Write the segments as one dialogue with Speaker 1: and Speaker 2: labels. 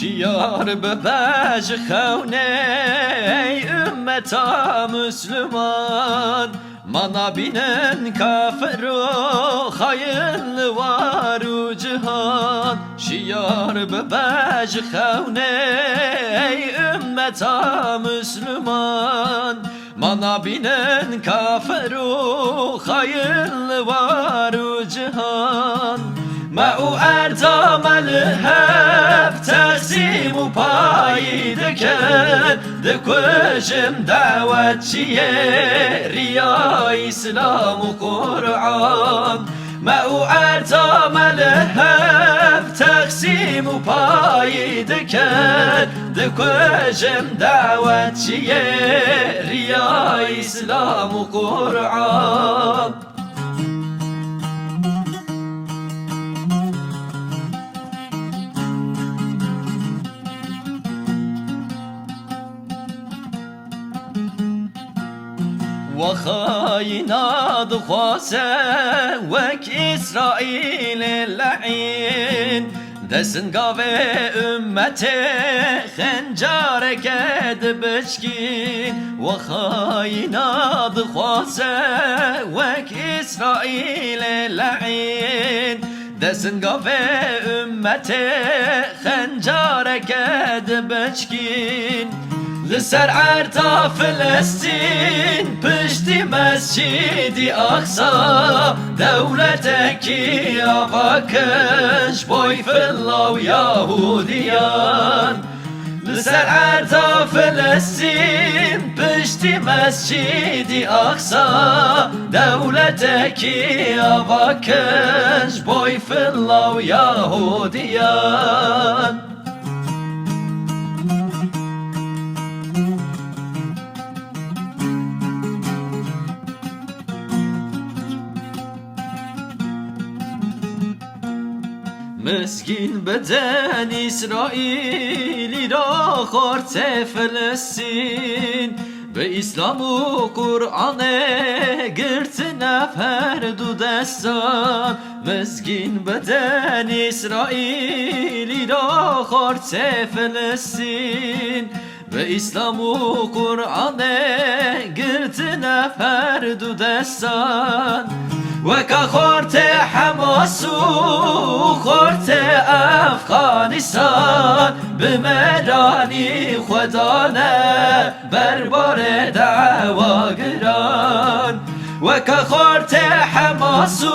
Speaker 1: شیار ببج خونه ای ümmeta Müslüman Mana binen kafir o hayırlı var u cihan Şiyar bebej xevne ey ümmeta Müslüman Mana binen kafir o hayırlı var u cihan ما او ارتامل هف تقسیم و پایی دکن دکوشم دعوت چیه ریا اسلام و قرآن ما او ارتامل هف تقسیم و پایی دکن دکوشم دعوت چیه ریا اسلام و قرآن وخاينا دخواسه وك إسرائيل اللعين دسن قاوه أمته خنجار كد بشكين وخاينا دخواسه وك إسرائيل اللعين دسن قاوه أمته خنجار كد بشكين لسر عرتا فلسطين پشتی مسجدی اقصا دولتك يا باكش بوي فلا ويهوديان لسر عرتا فلسطين پشتی مسجدی اقصا دولتك يا باكش بوي فلا ويهوديان مسكين بدن إسرائيل را خورت فلسطين بإسلام و قرآن گرت نفر دو دستان مسكين بدن إسرائيل را خورت فلسطين بإسلام و قرآن گرت نفر دو دستان وكا خورت حماس و خورت افغانستان بمرانی خدانه بربار دعواگران وكا خورت حماس و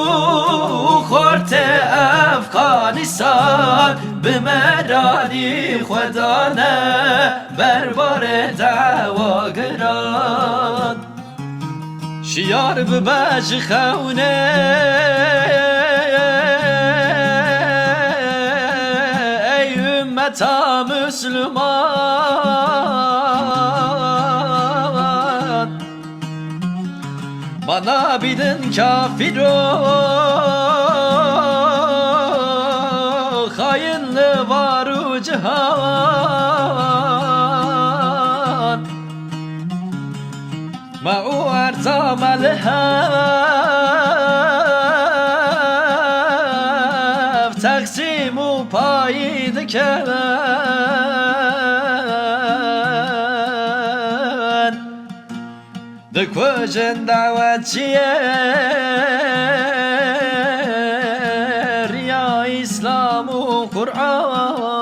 Speaker 1: خورت افغانستان بمرانی خدانه بربار دعواگران شیار ببج خونه ای ümmeta Müslüman Bana bidin kafir o hayırlı var u cihan ما ارتام الهف تقسیم و پایی دکن دکوشن دعوت چیه ریا اسلام و قرآن